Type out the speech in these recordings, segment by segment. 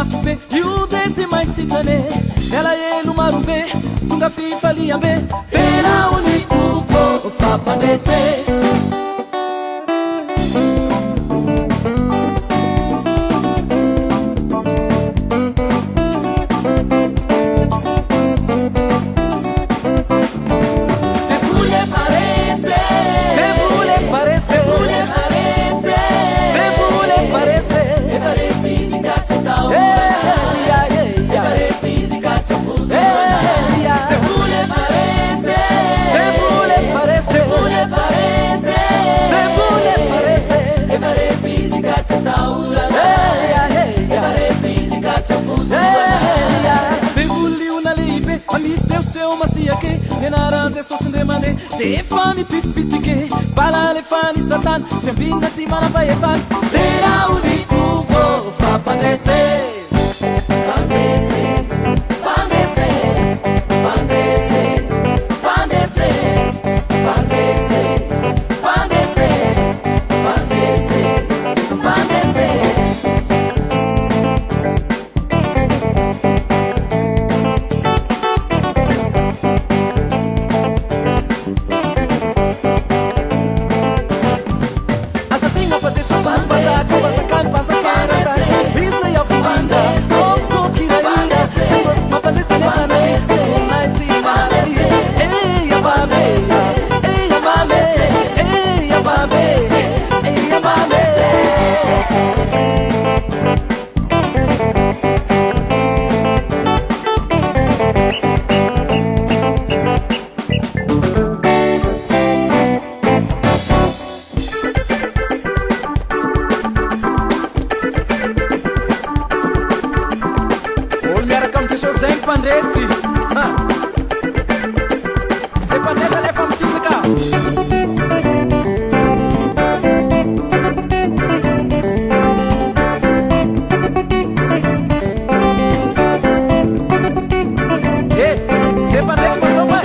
mafy be io de tsy maintsy sitrane miala elo maro be tonga fifalia be perao ny toko fampandrese seu masiake nenaranje sosindremane defa mipitipitike balale fany satan tsembina tsy manapahefany lerao ny toko fampandrese pandrese pandrese pandrese pandrese pandrese pandrese pandrese pandrese pandresi se pandresa le fam tsitsaka se pandresa pandroma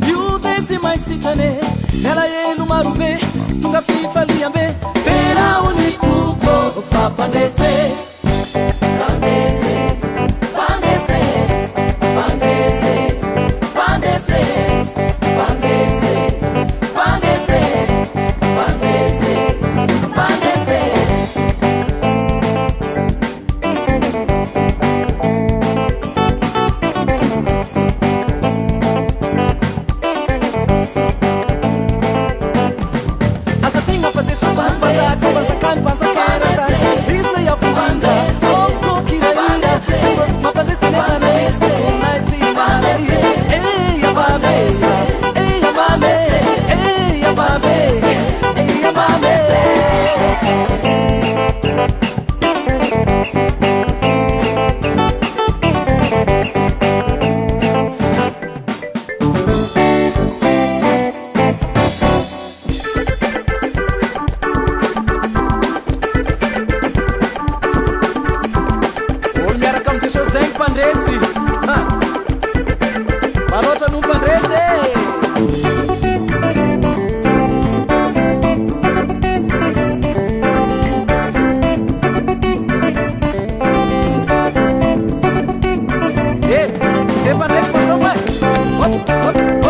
io de tsy maintsy sitrane miala elo maro be tonga fifalia be perao ny toko fampandrese pandrese pandrese pandrese pandrese pandrese pandrese pandrese pandrese pandresi manotra no pandrese se pandrese pandroma